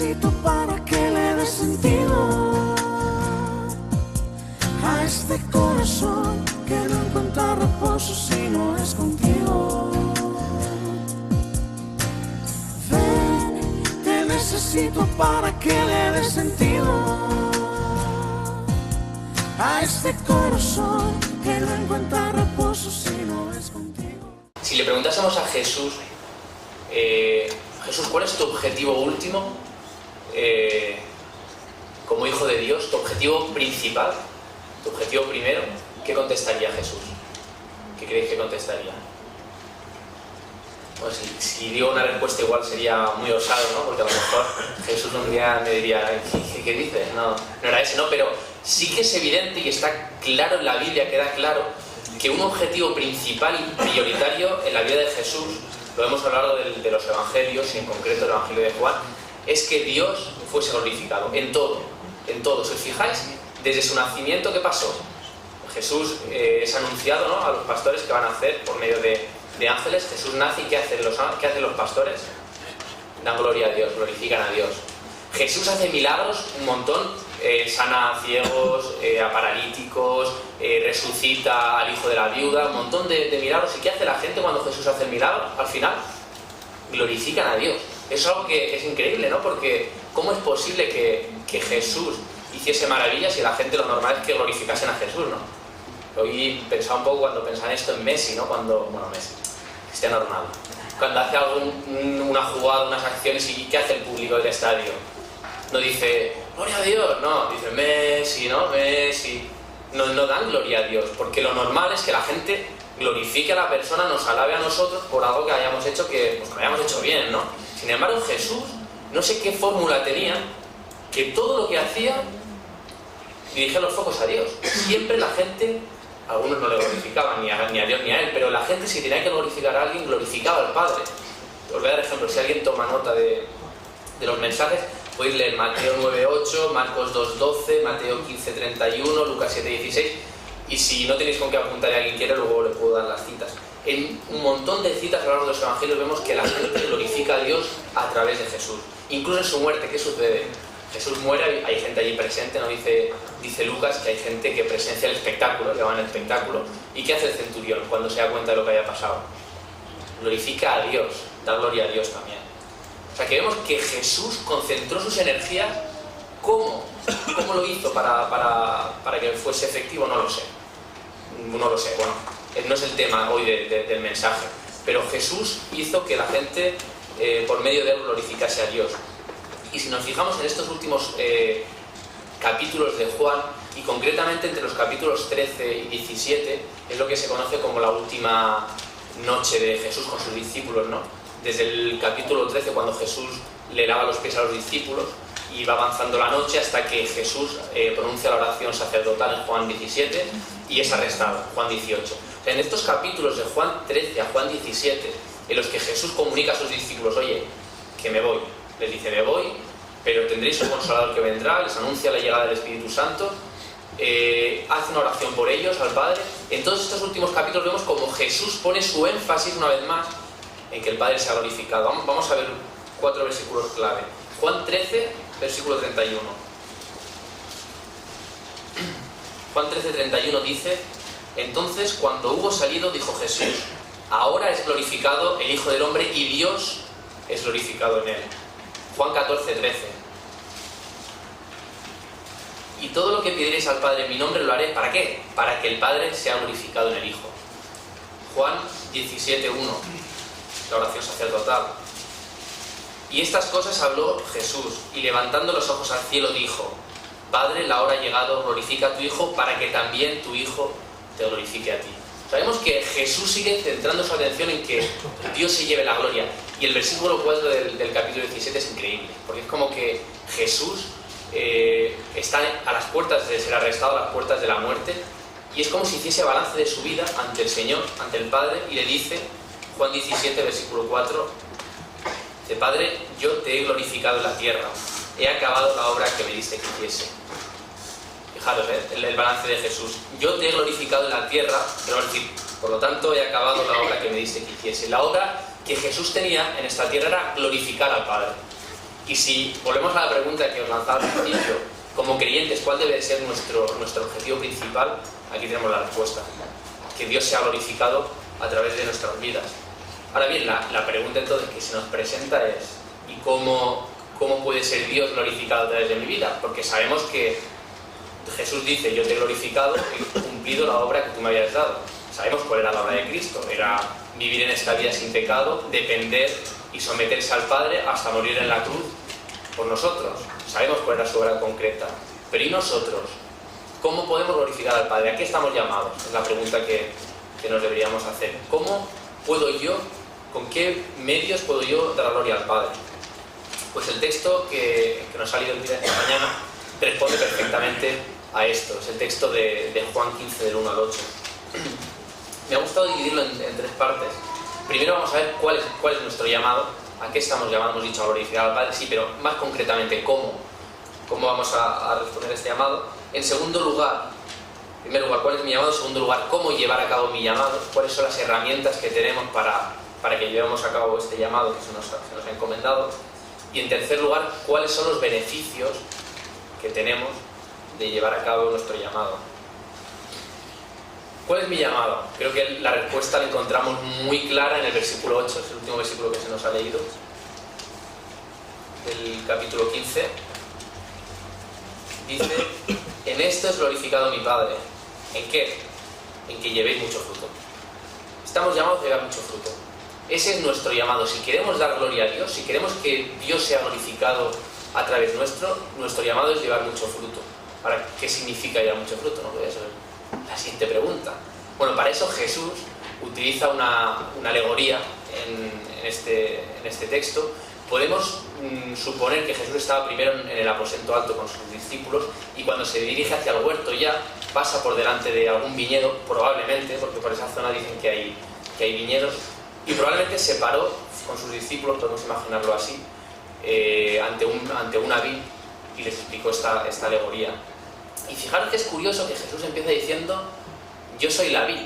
necesito para que le dé sentido a este corazón que no encuentra reposo si no es contigo. Ven, te necesito para que le dé sentido a este corazón que no encuentra reposo si no es contigo. Si le preguntásemos a Jesús, Jesús, ¿cuál es tu objetivo último como hijo de Dios? ¿Tu objetivo principal? ¿Tu objetivo primero? ¿Qué contestaría Jesús? ¿Qué creéis que contestaría? Pues si digo una respuesta igual sería muy osado, ¿no? Porque a lo mejor Jesús un día me diría, ¿qué dices? No era ese, ¿no? Pero sí que es evidente y está claro en la Biblia, queda claro, que un objetivo principal y prioritario en la vida de Jesús, lo vemos a lo largo de los evangelios, y en concreto el evangelio de Juan, es que Dios fuese glorificado en todo, en todo. Si os fijáis, desde su nacimiento, ¿qué pasó? Jesús es anunciado, ¿no?, a los pastores que van a hacer por medio de ángeles. Jesús nace y ¿qué hacen los pastores? Dan gloria a Dios, glorifican a Dios. Jesús hace milagros un montón, sana a ciegos, a paralíticos, resucita al hijo de la viuda, un montón de milagros. ¿Y qué hace la gente cuando Jesús hace el milagro? Al final, glorifican a Dios. Es algo que es increíble, ¿no? Porque ¿cómo es posible que Jesús hiciese maravillas y la gente lo normal es que glorificasen a Jesús, ¿no? Hoy pensaba un poco cuando pensaba esto en Messi, ¿no? Messi, Cristiano Ronaldo. Cuando hace una jugada, unas acciones, ¿y qué hace el público del estadio? No dice, gloria a Dios, no, dice Messi, ¿no? Messi. No dan gloria a Dios, porque lo normal es que la gente glorifique a la persona, nos alabe a nosotros por algo que hayamos hecho que lo hayamos hecho bien, ¿no? Sin embargo, Jesús, no sé qué fórmula tenía, que todo lo que hacía dirigía los focos a Dios. Siempre la gente, algunos no le glorificaban ni a Dios ni a él, pero la gente, si tenía que glorificar a alguien, glorificaba al Padre. Os voy a dar ejemplo, si alguien toma nota de los mensajes, podéis leer Mateo 9:8, Marcos 2:12, Mateo 15:31, Lucas 7:16, y si no tenéis con qué apuntar y alguien quiere, luego le puedo dar las citas. En un montón de citas a lo largo de los evangelios vemos que la gente glorifica a Dios a través de Jesús. Incluso en su muerte, ¿qué sucede? Jesús muere, hay gente allí presente, ¿no? Dice Lucas que hay gente que presencia el espectáculo, le llaman el espectáculo. ¿Y qué hace el centurión cuando se da cuenta de lo que haya pasado? Glorifica a Dios, da gloria a Dios también. O sea que vemos que Jesús concentró sus energías. ¿Cómo lo hizo para que fuese efectivo? No lo sé. Bueno, no es el tema hoy del mensaje. Pero Jesús hizo que la gente, por medio de él, glorificase a Dios. Y si nos fijamos en estos últimos capítulos de Juan, y concretamente entre los capítulos 13 y 17, es lo que se conoce como la última noche de Jesús con sus discípulos, ¿no? Desde el capítulo 13, cuando Jesús le lava los pies a los discípulos, y va avanzando la noche hasta que Jesús pronuncia la oración sacerdotal en Juan 17 y es arrestado, Juan 18. O sea, en estos capítulos de Juan 13 a Juan 17, en los que Jesús comunica a sus discípulos, oye, que me voy. Les dice, me voy, pero tendréis un consolador que vendrá, les anuncia la llegada del Espíritu Santo, hace una oración por ellos al Padre. En todos estos últimos capítulos vemos como Jesús pone su énfasis una vez más en que el Padre sea glorificado. Vamos a ver 4 versículos clave. Juan 13, versículo 31. Juan 13, 31 dice, entonces cuando hubo salido dijo Jesús, ahora es glorificado el Hijo del Hombre y Dios es glorificado en él. Juan 14, 13. Y todo lo que pidierais al Padre en mi nombre lo haré. ¿Para qué? Para que el Padre sea glorificado en el Hijo. Juan 17, 1. La oración sacerdotal. Y estas cosas habló Jesús, y levantando los ojos al cielo dijo, Padre, la hora ha llegado, glorifica a tu Hijo, para que también tu Hijo te glorifique a ti. Sabemos que Jesús sigue centrando su atención en que Dios se lleve la gloria. Y el versículo 4 del capítulo 17 es increíble, porque es como que Jesús está a las puertas de ser arrestado, a las puertas de la muerte, y es como si hiciese balance de su vida ante el Señor, ante el Padre, y le dice, Juan 17, versículo 4, dice, Padre, yo te he glorificado en la tierra, he acabado la obra que me diste que hiciese. Fijaros, el balance de Jesús. Yo te he glorificado en la tierra, pero es decir, por lo tanto he acabado la obra que me diste que hiciese. La obra que Jesús tenía en esta tierra era glorificar al Padre. Y si volvemos a la pregunta que os lanzaba al principio, como creyentes, ¿cuál debe ser nuestro objetivo principal? Aquí tenemos la respuesta: que Dios sea glorificado a través de nuestras vidas. Ahora bien, la pregunta entonces que se nos presenta es: ¿y cómo puede ser Dios glorificado a través de mi vida? Porque sabemos que Jesús dice: yo te he glorificado y he cumplido la obra que tú me habías dado. Sabemos cuál era la obra de Cristo: era vivir en esta vida sin pecado, depender y someterse al Padre hasta morir en la cruz por nosotros. Sabemos cuál era su obra concreta. Pero ¿y nosotros? ¿Cómo podemos glorificar al Padre? ¿A qué estamos llamados? Es la pregunta que nos deberíamos hacer. ¿Cómo puedo yo, con qué medios puedo yo dar gloria al Padre? Pues el texto que nos ha salido el día de esta mañana responde perfectamente a esto. Es el texto de Juan 15, del 1 al 8. Me ha gustado dividirlo en tres partes. Primero vamos a ver cuál es nuestro llamado, a qué estamos llamados. Hemos dicho a glorificar al Padre, sí, pero más concretamente, ¿cómo vamos a responder a este llamado? En segundo lugar, en primer lugar, ¿cuál es mi llamado? En segundo lugar, ¿cómo llevar a cabo mi llamado? ¿Cuáles son las herramientas que tenemos para que llevemos a cabo este llamado que se nos ha encomendado? Y en tercer lugar, ¿cuáles son los beneficios que tenemos de llevar a cabo nuestro llamado? ¿Cuál es mi llamado? Creo que la respuesta la encontramos muy clara en el versículo 8, es el último versículo que se nos ha leído, del capítulo 15. Dice: en esto es glorificado mi Padre. ¿En qué? En que llevéis mucho fruto. Estamos llamados a llevar mucho fruto. Ese es nuestro llamado. Si queremos dar gloria a Dios, si queremos que Dios sea glorificado a través nuestro llamado es llevar mucho fruto. Ahora, ¿qué significa llevar mucho fruto? No voy a saber. La siguiente pregunta. Bueno, para eso Jesús utiliza una alegoría en este texto. Podemos suponer que Jesús estaba primero en el aposento alto con sus discípulos, y cuando se dirige hacia el huerto ya pasa por delante de algún viñedo, probablemente, porque por esa zona dicen que hay viñedos, y probablemente se paró con sus discípulos, podemos imaginarlo así, ante una vid, y les explicó esta alegoría. Y fijaros que es curioso que Jesús empieza diciendo: yo soy la vid,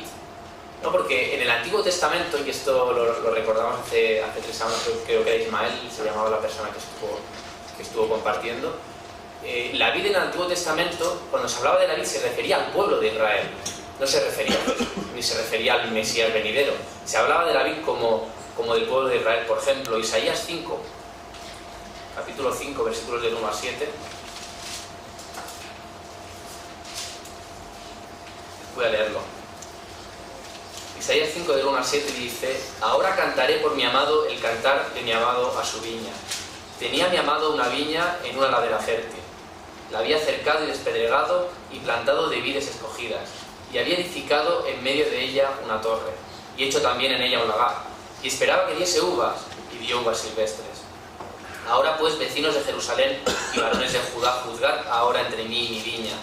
¿no? Porque en el Antiguo Testamento, y esto lo recordamos hace 3 años, creo que era Ismael, se llamaba la persona que estuvo compartiendo, la vid en el Antiguo Testamento, cuando se hablaba de la vid, se refería al pueblo de Israel, no se refería a Jesús, ni se refería al Mesías venidero. Se hablaba de la vid como del pueblo de Israel. Por ejemplo, Isaías 5, capítulo 5, versículos del 1 a 7. Voy a leerlo. Isaías 5, del 1 al 7 dice: ahora cantaré por mi amado el cantar de mi amado a su viña. Tenía mi amado una viña en una ladera fértil. La había cercado y despedregado y plantado de vides escogidas, y había edificado en medio de ella una torre, y hecho también en ella un lagar, y esperaba que diese uvas, y dio uvas silvestres. Ahora pues, vecinos de Jerusalén y varones de Judá, juzgad ahora entre mí y mi viña.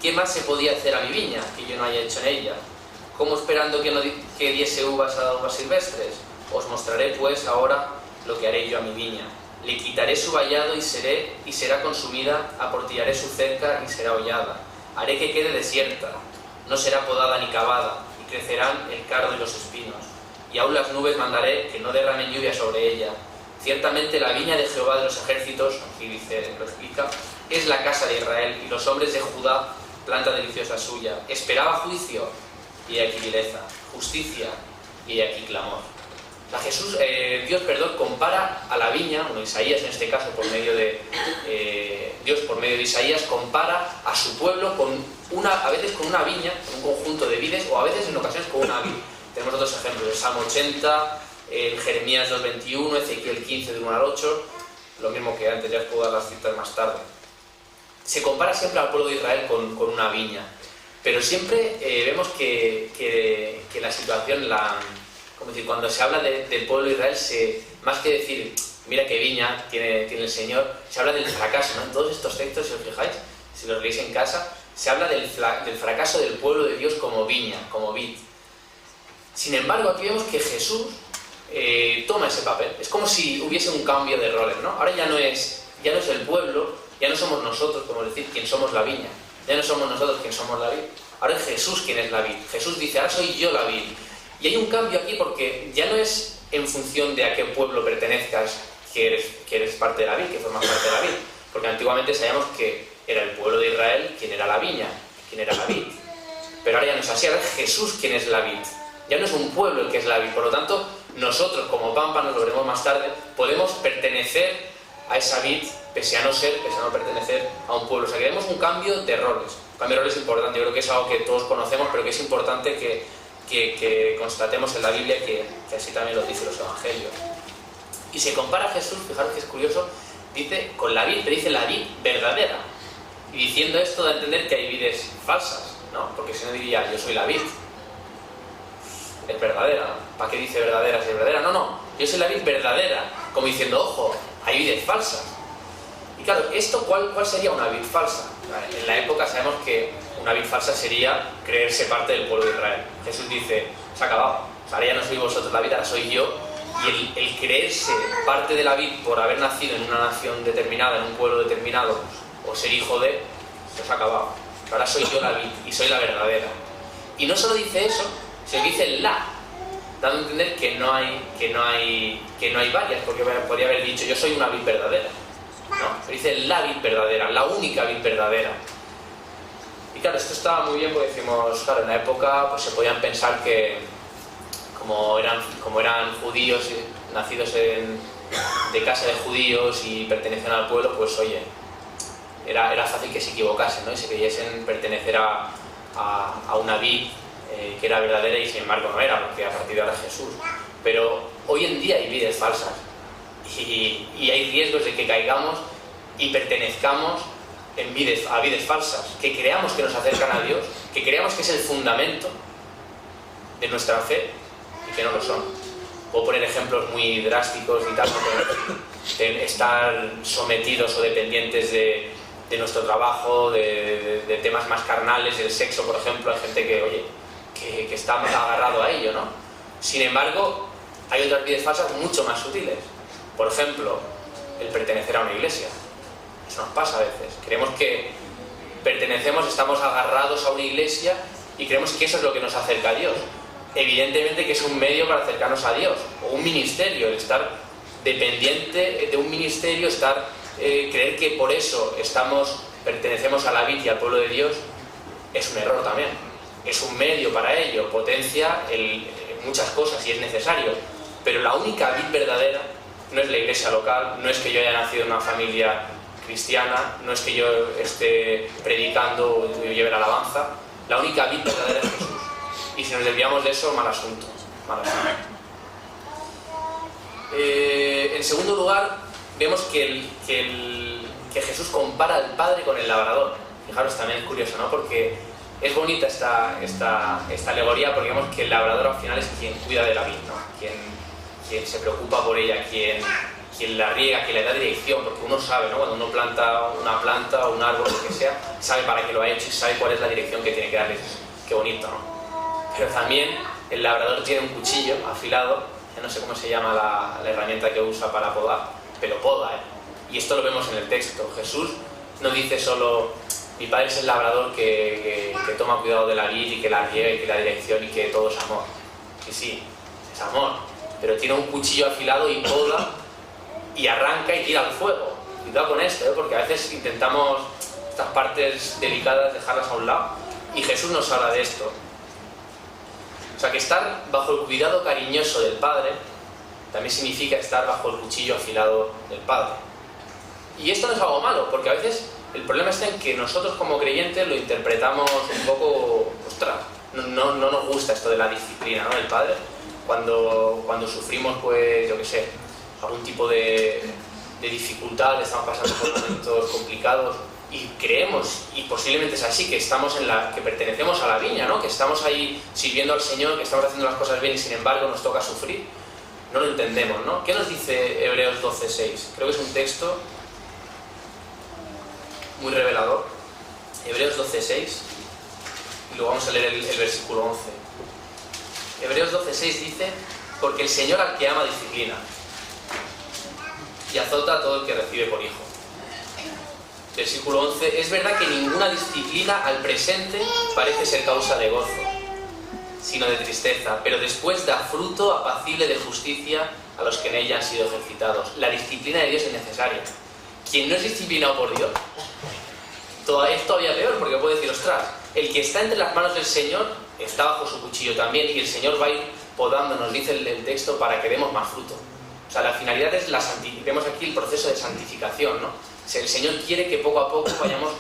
¿Qué más se podía hacer a mi viña que yo no haya hecho en ella? ¿Cómo esperando que diese uvas a uvas silvestres? Os mostraré pues ahora lo que haré yo a mi viña. Le quitaré su vallado y será consumida, aportillaré su cerca y será hollada. Haré que quede desierta, no será podada ni cavada, y crecerán el cardo y los espinos. Y aún las nubes mandaré que no derramen lluvia sobre ella. Ciertamente la viña de Jehová de los ejércitos, aquí lo explica, es la casa de Israel, y los hombres de Judá, planta deliciosa suya. Esperaba juicio, y aquí vileza, justicia, y aquí clamor. Dios compara a la viña, Isaías en este caso, Dios por medio de Isaías, compara a su pueblo a veces con una viña, con un conjunto de vides, o a veces en ocasiones con una vid. Tenemos otros ejemplos: el Salmo 80, el Jeremías 2:21, Ezequiel 15, del 1 al 8, lo mismo que antes, ya os puedo dar las citas más tarde. Se compara siempre al pueblo de Israel con una viña, pero siempre vemos que la situación, cuando se habla del pueblo de Israel, más que decir mira qué viña tiene el Señor, se habla del fracaso, ¿no? En todos estos textos, si os fijáis, si los leéis en casa, se habla del fracaso del pueblo de Dios como viña, como vid. Sin embargo, aquí vemos que Jesús toma ese papel. Es como si hubiese un cambio de roles, ¿no? Ahora ya no es el pueblo, ya no somos nosotros, como decir, quien somos la viña. Ya no somos nosotros quien somos la vid. Ahora es Jesús quien es la vid. Jesús dice: ahora soy yo la vid. Y hay un cambio aquí, porque ya no es en función de a qué pueblo pertenezcas que eres parte de la vid, que formas parte de la vid. Porque antiguamente sabíamos que era el pueblo de Israel quien era la viña, quien era la vid. Pero ahora ya no es así, ahora es Jesús quien es la vid. Ya no es un pueblo el que es la vid. Por lo tanto, nosotros como Pampa, nos lo veremos más tarde, podemos pertenecer a esa vid, pese a no pertenecer a un pueblo. O sea, que vemos un cambio de roles. Un cambio de roles importante. Yo creo que es algo que todos conocemos, pero que es importante que constatemos en la Biblia, que así también lo dicen los evangelios. Y se compara a Jesús, fijaros que es curioso, dice con la vid, pero dice la vid verdadera. Y diciendo esto da a entender que hay vides falsas, ¿no? Porque si no diría, yo soy la vid. Es verdadera, ¿no? ¿Para qué dice verdadera si es verdadera? No, yo soy la vid verdadera. Como diciendo, ojo, hay vides falsas. Y claro, ¿esto cuál sería una vid falsa? En la época sabemos que una vid falsa sería creerse parte del pueblo de Israel. Jesús dice, se ha acabado. O sea, ahora ya no sois vosotros la vid, ahora soy yo. Y el creerse parte de la vid por haber nacido en una nación determinada, en un pueblo determinado, o ser hijo de, se ha acabado. Ahora soy yo la vid y soy la verdadera. Y no solo dice eso, sino que dice la, dando a entender que no hay varias, porque podría haber dicho yo soy una vid verdadera. No, pero dice la vid verdadera, la única vid verdadera. Y claro, esto estaba muy bien porque decimos, claro, en la época pues se podían pensar que como eran judíos, nacidos de casa de judíos y pertenecían al pueblo, pues oye, era fácil que se equivocasen, ¿no? Y se creyesen pertenecer a una vid que era verdadera y sin embargo no era, porque a partir de ahora es Jesús. Pero hoy en día hay vides falsas y hay riesgos de que caigamos y pertenezcamos a vides falsas, que creamos que nos acercan a Dios, que creamos que es el fundamento de nuestra fe y que no lo son. Puedo poner ejemplos muy drásticos y tal, de estar sometidos o dependientes de nuestro trabajo, de temas más carnales, del sexo, por ejemplo. Hay gente que, oye, que está agarrado a ello, ¿no? Sin embargo, hay otras vides falsas mucho más sutiles. Por ejemplo, el pertenecer a una iglesia. Eso nos pasa a veces. Creemos que pertenecemos, estamos agarrados a una iglesia y creemos que eso es lo que nos acerca a Dios. Evidentemente que es un medio para acercarnos a Dios. O un ministerio, el estar dependiente de un ministerio, creer que por eso pertenecemos a la vid y al pueblo de Dios, es un error también. Es un medio para ello, potencia muchas cosas y es necesario. Pero la única vid verdadera no es la iglesia local, no es que yo haya nacido en una familia cristiana, no es que yo esté predicando o lleve la alabanza. La única vid verdadera es Jesús. Y si nos desviamos de eso, mal asunto. En segundo lugar, vemos que Jesús compara al Padre con el labrador. Fijaros, también es curioso, ¿no? Porque es bonita esta alegoría, porque vemos que el labrador al final es quien cuida de la vid, ¿no? Quien se preocupa por ella, quien la riega, quien le da dirección, porque uno sabe, ¿no? Cuando uno planta una planta o un árbol, lo que sea, sabe para qué lo ha hecho y sabe cuál es la dirección que tiene que darle. Qué bonito, ¿no? Pero también el labrador tiene un cuchillo afilado, ya no sé cómo se llama la herramienta que usa para podar, pero poda, ¿eh? Y esto lo vemos en el texto. Jesús no dice solo, mi padre es el labrador que toma cuidado de la vid y que la riega y que la dirección y que todo es amor. Sí, es amor, pero tiene un cuchillo afilado y poda y arranca y tira al fuego. Cuidado con esto, ¿eh? Porque a veces intentamos estas partes delicadas dejarlas a un lado y Jesús nos habla de esto. O sea, que estar bajo el cuidado cariñoso del Padre también significa estar bajo el cuchillo afilado del Padre. Y esto no es algo malo, porque a veces el problema está en que nosotros como creyentes lo interpretamos un poco, ostras, no nos gusta esto de la disciplina, ¿no? Del Padre. Cuando sufrimos, pues, yo qué sé, algún tipo de dificultad, estamos pasando por momentos complicados, y creemos, y posiblemente es así, que que pertenecemos a la viña, ¿no? Que estamos ahí sirviendo al Señor, que estamos haciendo las cosas bien y sin embargo nos toca sufrir. No lo entendemos, ¿no? ¿Qué nos dice Hebreos 12:6? Creo que es un texto muy revelador. Hebreos 12:6, y luego vamos a leer el versículo 11. Hebreos 12:6 dice, porque el Señor al que ama disciplina y azota a todo el que recibe por hijo. Versículo 11, es verdad que ninguna disciplina al presente parece ser causa de gozo, sino de tristeza, pero después da fruto apacible de justicia a los que en ella han sido ejercitados. La disciplina de Dios es necesaria. Quien no es disciplinado por Dios, es todavía peor, porque puede decir, ostras, el que está entre las manos del Señor está bajo su cuchillo también, y el Señor va a ir podando, nos dice el texto, para que demos más fruto. O sea, la finalidad es vemos aquí el proceso de santificación, ¿no? O sea, el Señor quiere que poco a poco vayamos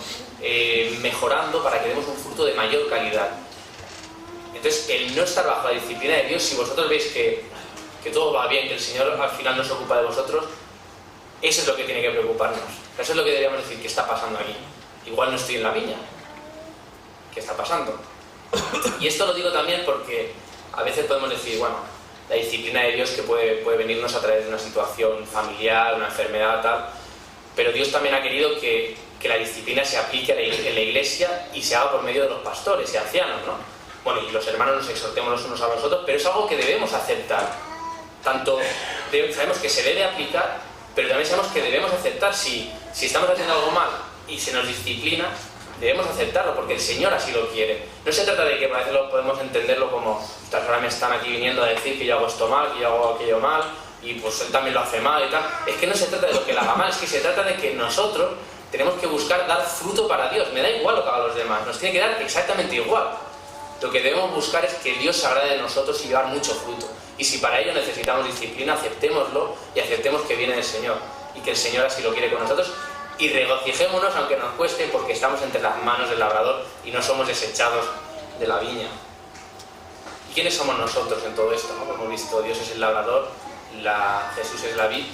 mejorando para que demos un fruto de mayor calidad. Entonces, el no estar bajo la disciplina de Dios, si vosotros veis que todo va bien, que el Señor al final no se ocupa de vosotros, eso es lo que tiene que preocuparnos. Eso es lo que deberíamos decir, ¿qué está pasando aquí? Igual no estoy en la viña. ¿Qué está pasando? Y esto lo digo también porque a veces podemos decir, bueno, la disciplina de Dios que puede venirnos a través de una situación familiar, una enfermedad, tal, pero Dios también ha querido que la disciplina se aplique en la iglesia y se haga por medio de los pastores y ancianos, ¿no? Bueno, y los hermanos nos exhortemos los unos a los otros, pero es algo que debemos aceptar. Sabemos que se debe aplicar, pero también sabemos que debemos aceptar. Si estamos haciendo algo mal y se nos disciplina, debemos aceptarlo, porque el Señor así lo quiere. No se trata de que a veces podemos entenderlo como, estas ahora me están aquí viniendo a decir que yo hago esto mal, que yo hago aquello mal, y pues él también lo hace mal y tal. Es que no se trata de lo que él haga mal, es que se trata de que nosotros tenemos que buscar dar fruto para Dios. Me da igual lo que hagan los demás, nos tiene que dar exactamente igual. Lo que debemos buscar es que Dios se agrade de nosotros y llevar mucho fruto. Y si para ello necesitamos disciplina, aceptémoslo y aceptemos que viene del Señor y que el Señor así lo quiere con nosotros. Y regocijémonos aunque nos cueste, porque estamos entre las manos del labrador y no somos desechados de la viña. ¿Y quiénes somos nosotros en todo esto, ¿no? Como hemos visto, Dios es el labrador, Jesús es la vid.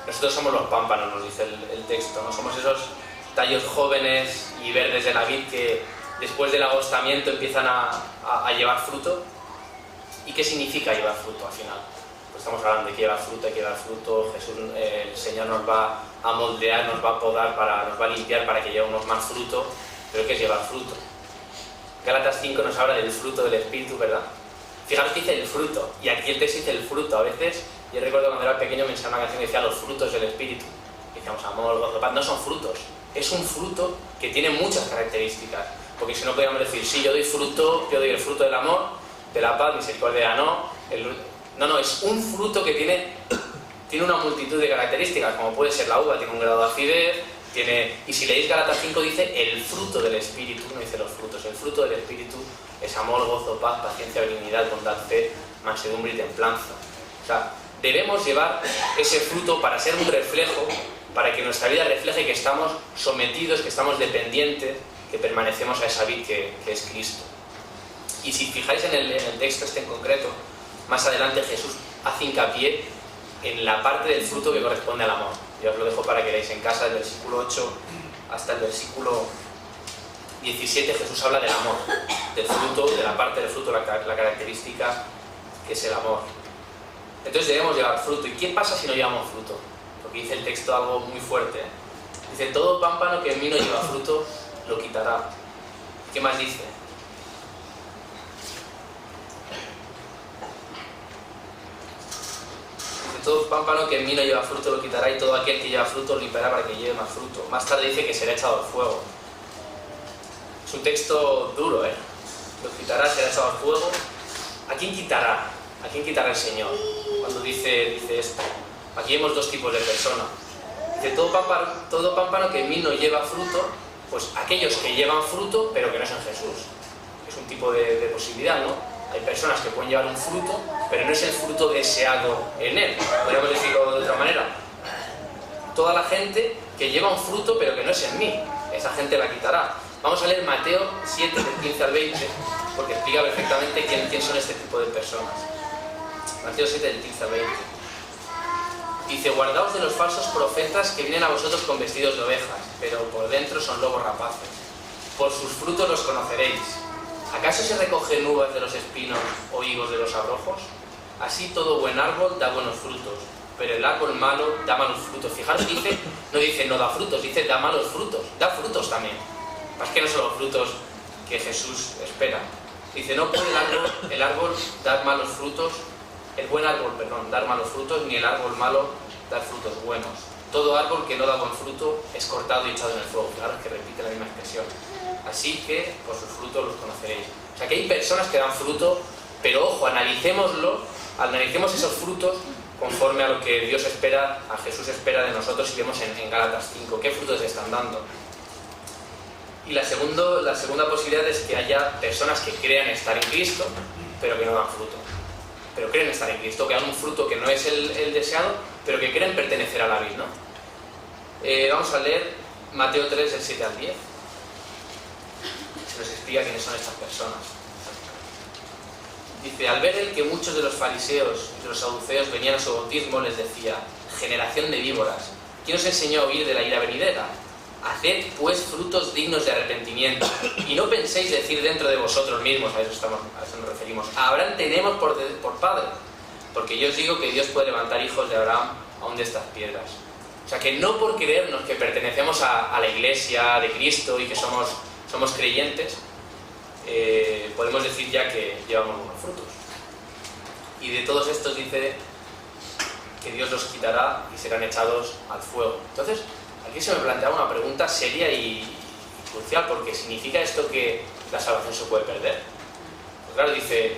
Nosotros somos los pámpanos, nos dice el texto, ¿no? Somos esos tallos jóvenes y verdes de la vid que después del agostamiento empiezan a llevar fruto. ¿Y qué significa llevar fruto al final? Pues estamos hablando de que llevar fruto, hay que llevar fruto. Jesús, el Señor nos va a moldear, nos va a podar, nos va a limpiar para que llevemos más fruto. Pero ¿qué es llevar fruto? Gálatas 5 nos habla del fruto del Espíritu, ¿verdad? Fijaros que dice el fruto, y aquí el texto dice el fruto. A veces, yo recuerdo cuando era pequeño me enseñaba una canción que decía los frutos del Espíritu. Y decíamos amor, gozo, paz. No son frutos, es un fruto que tiene muchas características. Porque si no podríamos decir, sí, yo doy el fruto del amor, de la paz, misericordia, no. No, es un fruto que tiene una multitud de características, como puede ser la uva, tiene un grado de acidez, y si leéis Gálatas 5 dice el fruto del Espíritu, no dice los frutos, el fruto del Espíritu es amor, gozo, paz, paciencia, benignidad, bondad, fe, mansedumbre y templanza. O sea, debemos llevar ese fruto para ser un reflejo, para que nuestra vida refleje que estamos sometidos, que estamos dependientes, que permanecemos a esa vid que es Cristo. Y si fijáis en el texto este en concreto, más adelante Jesús hace hincapié en la parte del fruto que corresponde al amor. Yo os lo dejo para que leáis en casa, del versículo 8 hasta el versículo 17, Jesús habla del amor, del fruto, de la parte del fruto, la característica que es el amor. Entonces debemos llevar fruto. ¿Y qué pasa si no llevamos fruto? Porque dice el texto algo muy fuerte. Dice, todo pámpano que en mí no lleva fruto, lo quitará. ¿Qué más dice? Todo pámpano que en mí no lleva fruto lo quitará, y todo aquel que lleva fruto lo limpiará para que lleve más fruto. Más tarde dice que será echado al fuego. Es un texto duro, ¿eh? Lo quitará, será echado al fuego. ¿A quién quitará? ¿A quién quitará el Señor? Cuando dice esto. Aquí vemos dos tipos de personas. Dice, todo pámpano que en mí no lleva fruto, pues aquellos que llevan fruto, pero que no es en Jesús. Es un tipo de posibilidad, ¿no? Hay personas que pueden llevar un fruto, pero no es el fruto deseado en él. Podríamos decirlo de otra manera. Toda la gente que lleva un fruto, pero que no es en mí, esa gente la quitará. Vamos a leer Mateo 7, del 15 al 20, porque explica perfectamente quién son este tipo de personas. Mateo 7, del 15 al 20. Dice, guardaos de los falsos profetas que vienen a vosotros con vestidos de ovejas, pero por dentro son lobos rapaces. Por sus frutos los conoceréis. ¿Acaso se recogen uvas de los espinos o higos de los abrojos? Así todo buen árbol da buenos frutos, pero el árbol malo da malos frutos. Fijaros, no dice no da frutos, dice da malos frutos, da frutos también. Es que no son los frutos que Jesús espera. Dice, no puede el árbol dar malos frutos, el buen árbol, perdón, dar malos frutos, ni el árbol malo dar frutos buenos. Todo árbol que no da buen fruto es cortado y echado en el fuego. Claro, es que repite la misma expresión. Así que por sus frutos los conoceréis. O sea, que hay personas que dan fruto Pero ojo, analicemos esos frutos conforme a lo que Dios espera, a Jesús espera de nosotros, y vemos en Gálatas 5 qué frutos están dando. Y la segunda posibilidad es que haya personas que crean estar en Cristo, pero que no dan fruto. Pero creen estar en Cristo, que dan un fruto que no es el deseado, pero que creen pertenecer a la vid, ¿no? Vamos a leer Mateo 3, del 7 al 10. Se nos explica quiénes son estas personas. Dice: al ver él que muchos de los fariseos y de los saduceos venían a su bautismo, les decía: generación de víboras, ¿quién os enseñó a huir de la ira venidera? Haced pues frutos dignos de arrepentimiento, y no penséis decir dentro de vosotros mismos, a eso nos referimos, a Abraham tenemos por padre, porque yo os digo que Dios puede levantar hijos de Abraham aún de estas piedras. O sea, que no por creernos que pertenecemos a la iglesia de Cristo y que somos creyentes, podemos decir ya que llevamos buenos frutos. Y de todos estos dice que Dios los quitará y serán echados al fuego. Entonces, aquí se me plantea una pregunta seria y crucial, porque ¿significa esto que la salvación se puede perder? Pues claro, dice,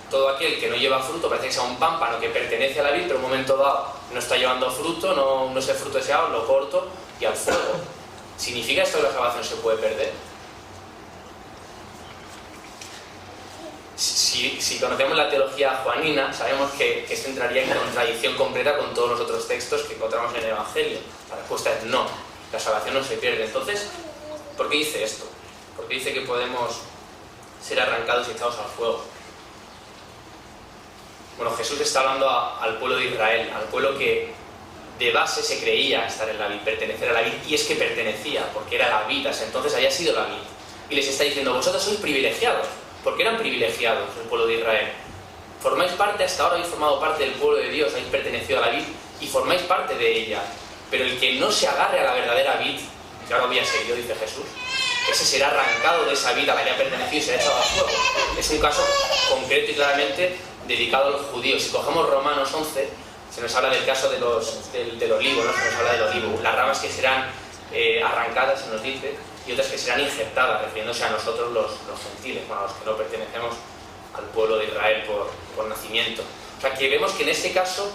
todo aquel que no lleva fruto parece que sea un pámpano que pertenece a la vid, pero en un momento dado no está llevando fruto, no es el fruto deseado, lo corto y al fuego. ¿Significa esto que la salvación se puede perder? Si conocemos la teología juanina, sabemos que esto entraría en contradicción completa con todos los otros textos que encontramos en el Evangelio. La respuesta es no, la salvación no se pierde. Entonces, ¿por qué dice esto? Porque dice que podemos ser arrancados y echados al fuego. Bueno, Jesús está hablando al pueblo de Israel, al pueblo que de base se creía estar en la vid, pertenecer a la vid, y es que pertenecía, porque era la vid, entonces había sido la vid. Y les está diciendo: vosotros sois privilegiados, porque eran privilegiados el pueblo de Israel. Formáis parte, hasta ahora habéis formado parte del pueblo de Dios, habéis pertenecido a la vid y formáis parte de ella. Pero el que no se agarre a la verdadera vid, que ahora voy a seguir yo, dice Jesús, ese será arrancado de esa vid a la que ha pertenecido y será echado al fuego. Es un caso concreto y claramente dedicado a los judíos. Si cogemos Romanos 11, se nos habla del caso del olivo, ¿no? Se nos habla del olivo. Las ramas que serán arrancadas, se nos dice, y otras que serán injertadas, refiriéndose a nosotros los gentiles, bueno, a los que no pertenecemos al pueblo de Israel por nacimiento. O sea, que vemos que en este caso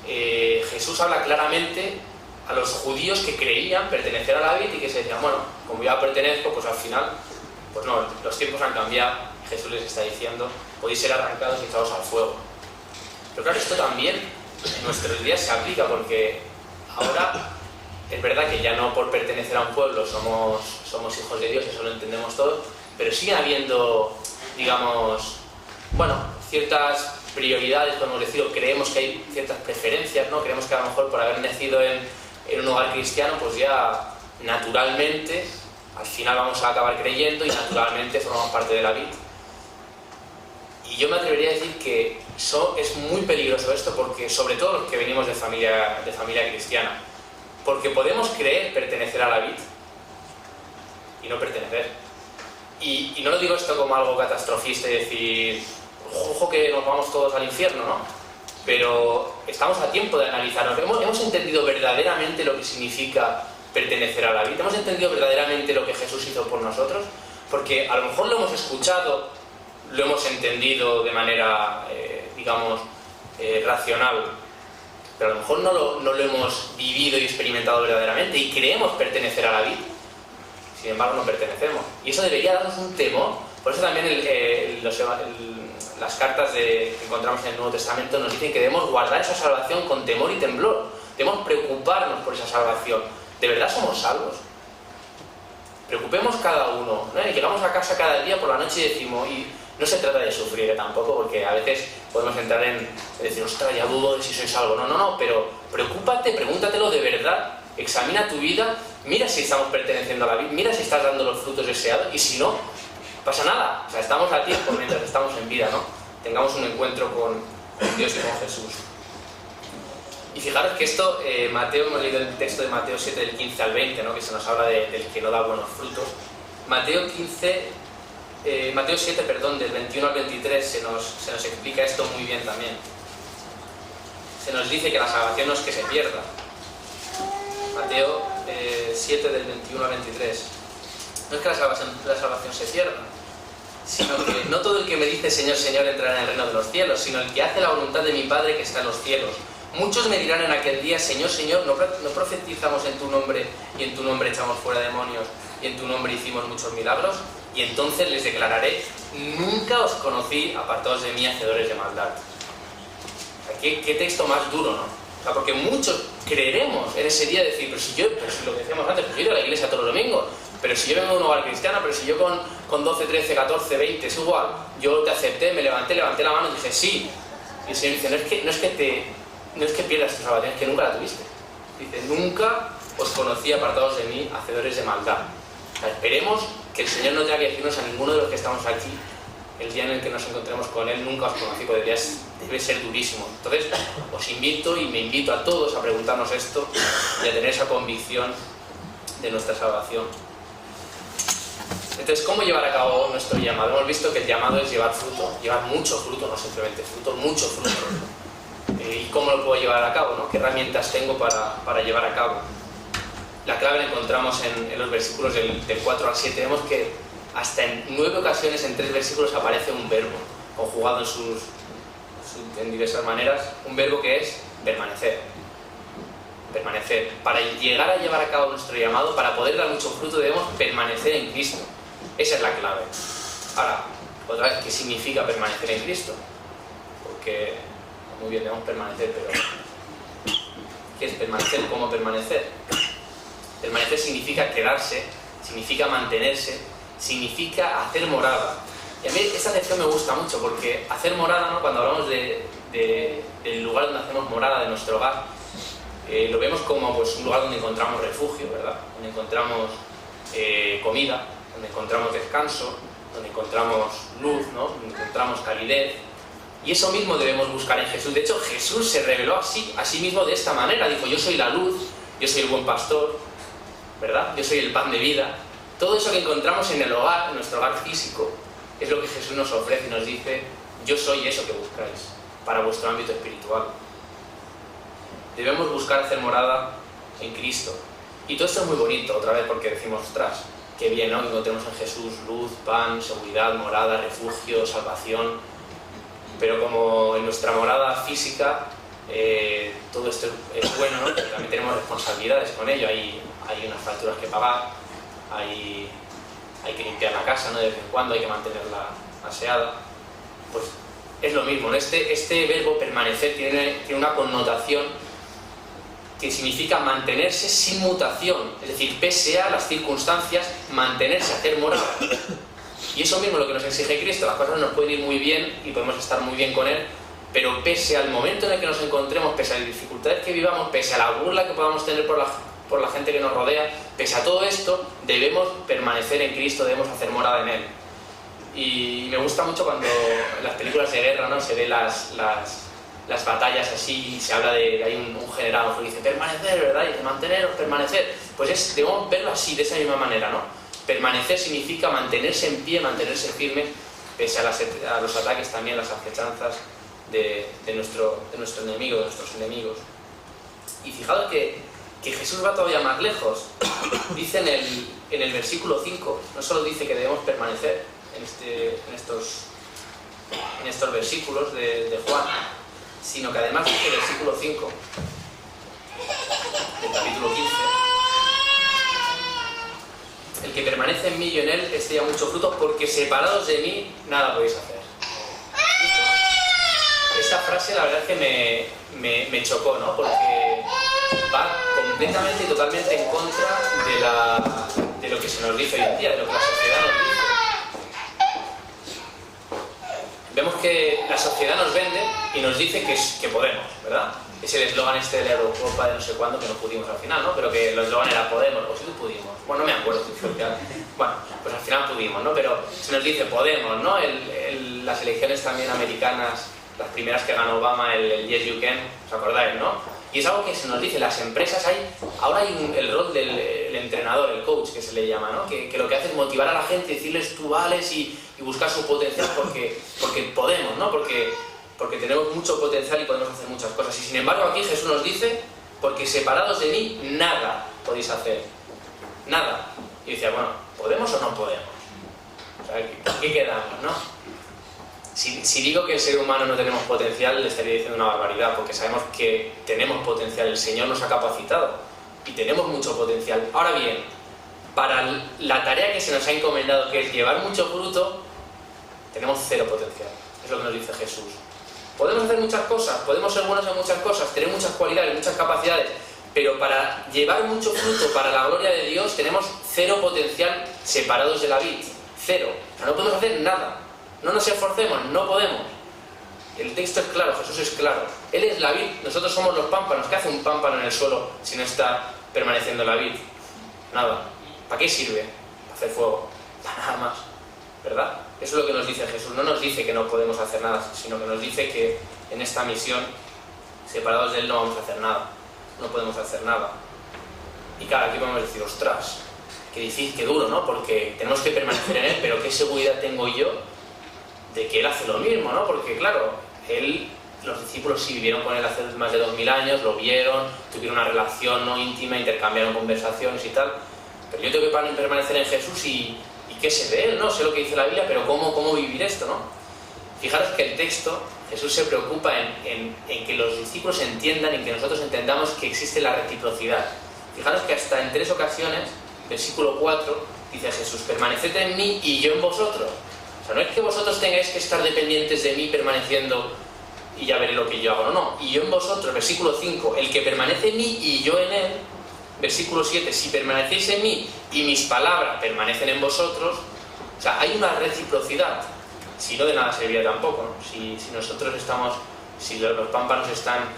Jesús habla claramente a los judíos que creían pertenecer a la vid y que se decían: bueno, como ya pertenezco, pues al final, pues no, los tiempos han cambiado. Jesús les está diciendo: podéis ser arrancados y echados al fuego. Pero claro, esto también en nuestros días se aplica, porque ahora es verdad que ya no por pertenecer a un pueblo somos hijos de Dios, eso lo entendemos todos, pero sigue habiendo, digamos, bueno, ciertas prioridades, podemos decir, o creemos que hay ciertas preferencias, ¿no? Creemos que a lo mejor por haber nacido en un hogar cristiano, pues ya naturalmente al final vamos a acabar creyendo y naturalmente formamos parte de la vid. Y yo me atrevería a decir que es muy peligroso esto, porque sobre todo los que venimos de familia cristiana, porque podemos creer pertenecer a la vid y no pertenecer. Y no lo digo esto como algo catastrofista y decir: ojo que nos vamos todos al infierno, ¿no? Pero estamos a tiempo de analizarnos. ¿Hemos entendido verdaderamente lo que significa pertenecer a la vid? ¿Hemos entendido verdaderamente lo que Jesús hizo por nosotros? Porque a lo mejor lo hemos escuchado, lo hemos entendido de manera, racional, pero a lo mejor no lo hemos vivido y experimentado verdaderamente y creemos pertenecer a la vid. Sin embargo, no pertenecemos. Y eso debería darnos un temor. Por eso también las cartas que encontramos en el Nuevo Testamento nos dicen que debemos guardar esa salvación con temor y temblor. Debemos preocuparnos por esa salvación. ¿De verdad somos salvos? Preocupemos cada uno, ¿no? Y llegamos a casa cada día por la noche y decimos... Y no se trata de sufrir tampoco, porque a veces podemos entrar en decir: ostras, ya dudo de si soy salvo. No, pero preocúpate, pregúntatelo de verdad. Examina tu vida, mira si estamos perteneciendo a la vid, mira si estás dando los frutos deseados, y si no, pasa nada. O sea, estamos a tiempo mientras estamos en vida, ¿no? Tengamos un encuentro con Dios y con Jesús. Y fijaros que esto, hemos leído el texto de Mateo 7, del 15 al 20, ¿no? Que se nos habla del que no da buenos frutos. Mateo 7, del 21 al 23, se nos explica esto muy bien también. Se nos dice que la salvación no es que se pierda. Mateo 7, del 21 al 23. No es que la salvación se pierda, sino que no todo el que me dice Señor, Señor entrará en el reino de los cielos, sino el que hace la voluntad de mi Padre que está en los cielos. Muchos me dirán en aquel día, Señor, Señor, ¿no profetizamos en tu nombre y en tu nombre echamos fuera demonios y en tu nombre hicimos muchos milagros? Y entonces les declararé, nunca os conocí, apartados de mí, hacedores de maldad. ¿Qué texto más duro, ¿no? O sea, porque muchos creeremos en ese día decir, pero si lo que decíamos antes, pues yo he ido a la iglesia todos los domingos, pero si yo vengo de un hogar cristiano, pero si yo con 12, 13, 14, 20, es igual, yo te acepté, me levanté la mano y dije sí. Y el Señor dice, no es que pierdas tu salvación, es que nunca la tuviste. Dice, nunca os conocí apartados de mí, hacedores de maldad. O sea, esperemos que el Señor no tenga que decirnos a ninguno de los que estamos aquí, el día en el que nos encontremos con Él, nunca os conocí, porque debe ser durísimo. Entonces, os invito y me invito a todos a preguntarnos esto y a tener esa convicción de nuestra salvación. Entonces, ¿cómo llevar a cabo nuestro llamado? Hemos visto que el llamado es llevar fruto, llevar mucho fruto, no simplemente fruto, mucho fruto. ¿Y cómo lo puedo llevar a cabo, ¿no? ¿Qué herramientas tengo para llevar a cabo? La clave la encontramos en los versículos del 4 al 7. Vemos que hasta en 9 ocasiones en 3 versículos aparece un verbo, conjugado en diversas maneras, un verbo que es permanecer. Permanecer. Para llegar a llevar a cabo nuestro llamado, para poder dar mucho fruto, debemos permanecer en Cristo. Esa es la clave. Ahora, otra vez, ¿qué significa permanecer en Cristo? Porque, muy bien, debemos permanecer, pero ¿qué es permanecer? ¿Cómo permanecer? Permanecer significa quedarse, significa mantenerse, significa hacer morada. Y a mí esta acepción me gusta mucho, porque hacer morada, ¿no? Cuando hablamos del lugar donde hacemos morada, de nuestro hogar, lo vemos como pues, un lugar donde encontramos refugio, ¿verdad? Donde encontramos comida, donde encontramos descanso, donde encontramos luz, ¿no? Donde encontramos calidez. Y eso mismo debemos buscar en Jesús. De hecho, Jesús se reveló a sí mismo de esta manera. Dijo, yo soy la luz, yo soy el buen pastor, ¿verdad? Yo soy el pan de vida. Todo eso que encontramos en el hogar, en nuestro hogar físico, es lo que Jesús nos ofrece y nos dice, yo soy eso que buscáis para vuestro ámbito espiritual. Debemos buscar hacer morada en Cristo. Y todo esto es muy bonito, otra vez, porque decimos, ostras, qué bien, ¿no? Que encontremos en Jesús luz, pan, seguridad, morada, refugio, salvación. Pero como en nuestra morada física, todo esto es bueno, ¿no? Pero también tenemos responsabilidades con ello. Hay unas facturas que pagar, hay que limpiar la casa, ¿no? De vez en cuando, hay que mantenerla aseada. Pues es lo mismo, ¿no? Este verbo permanecer tiene una connotación que significa mantenerse sin mutación, es decir, pese a las circunstancias, mantenerse, hacer morada. Y eso mismo es lo que nos exige Cristo. Las cosas nos pueden ir muy bien y podemos estar muy bien con Él, pero pese al momento en el que nos encontremos, pese a las dificultades que vivamos, pese a la burla que podamos tener por la gente que nos rodea, pese a todo esto, debemos permanecer en Cristo, debemos hacer morada en Él. Y me gusta mucho cuando en las películas de guerra, ¿no? Se ve las batallas así, y se habla de hay un general que dice permanecer, ¿verdad? Y dice manteneros, permanecer. Pues debemos verlo así, de esa misma manera, ¿no? Permanecer significa mantenerse en pie, mantenerse firme, pese a los ataques también, las acechanzas de nuestro enemigo, de nuestros enemigos. Y fijaos que Jesús va todavía más lejos. Dice en el versículo 5, no solo dice que debemos permanecer en estos versículos de Juan, sino que además dice el versículo 5 del capítulo 15, el que permanece en mí y yo en él, este da mucho fruto, porque separados de mí nada podéis hacer. Esta frase la verdad es que me chocó, ¿no? Porque va completamente y totalmente en contra de lo que se nos dice hoy en día, de lo que la sociedad nos dice. Vemos que la sociedad nos vende y nos dice que podemos, ¿verdad? Es el eslogan de la Eurocopa de no sé cuándo, que no pudimos al final, ¿no? Pero que el eslogan era podemos, o si no pudimos. Bueno, no me acuerdo, bueno, pues al final pudimos, ¿no? Pero se nos dice podemos, ¿no? Las elecciones también americanas, las primeras que ganó Obama, el Yes You Can, ¿os acordáis, no? Y es algo que se nos dice, las empresas ahora hay el rol del entrenador, el coach que se le llama, ¿no? Que lo que hace es motivar a la gente, decirles tú vales y buscar su potencial porque podemos, ¿no? Porque tenemos mucho potencial y podemos hacer muchas cosas. Y sin embargo aquí Jesús nos dice, porque separados de mí nada podéis hacer, nada. Y decía, bueno, ¿podemos o no podemos? O sea, ¿por qué quedamos, no? Si digo que el ser humano no tenemos potencial, le estaría diciendo una barbaridad, porque sabemos que tenemos potencial, el Señor nos ha capacitado y tenemos mucho potencial. Ahora bien, para la tarea que se nos ha encomendado, que es llevar mucho fruto, tenemos cero potencial. Es lo que nos dice Jesús. Podemos hacer muchas cosas, podemos ser buenos en muchas cosas, tener muchas cualidades, muchas capacidades, pero para llevar mucho fruto para la gloria de Dios tenemos cero potencial separados de la vid. Cero. O sea, no podemos hacer nada. No nos esforcemos, no podemos. El texto es claro, Jesús es claro. Él es la vid, nosotros somos los pámpanos. ¿Qué hace un pámpano en el suelo si no está permaneciendo la vid? Nada. ¿Para qué sirve? Para hacer fuego. Para nada más. ¿Verdad? Eso es lo que nos dice Jesús. No nos dice que no podemos hacer nada, sino que nos dice que en esta misión, separados de Él, no vamos a hacer nada. No podemos hacer nada. Y claro, aquí podemos decir, ostras, qué difícil, qué duro, ¿no? Porque tenemos que permanecer en Él, pero qué seguridad tengo yo de que Él hace lo mismo, ¿no? Porque claro, los discípulos sí vivieron con Él hace más de 2000 años, lo vieron, tuvieron una relación no íntima, intercambiaron conversaciones y tal, pero yo tengo que permanecer en Jesús y ¿qué sé de Él? No sé lo que dice la Biblia, pero ¿cómo vivir esto, no? Fijaros que el texto, Jesús se preocupa en que los discípulos entiendan, en que nosotros entendamos que existe la reciprocidad. Fijaros que hasta en 3 ocasiones, versículo 4, dice Jesús, permaneced en mí y yo en vosotros. O sea, no es que vosotros tengáis que estar dependientes de mí permaneciendo y ya veré lo que yo hago, no. Y yo en vosotros, versículo 5, el que permanece en mí y yo en él, versículo 7, si permanecéis en mí y mis palabras permanecen en vosotros, o sea, hay una reciprocidad. Si no, de nada serviría tampoco, ¿no? Si nosotros estamos, si los pámpanos están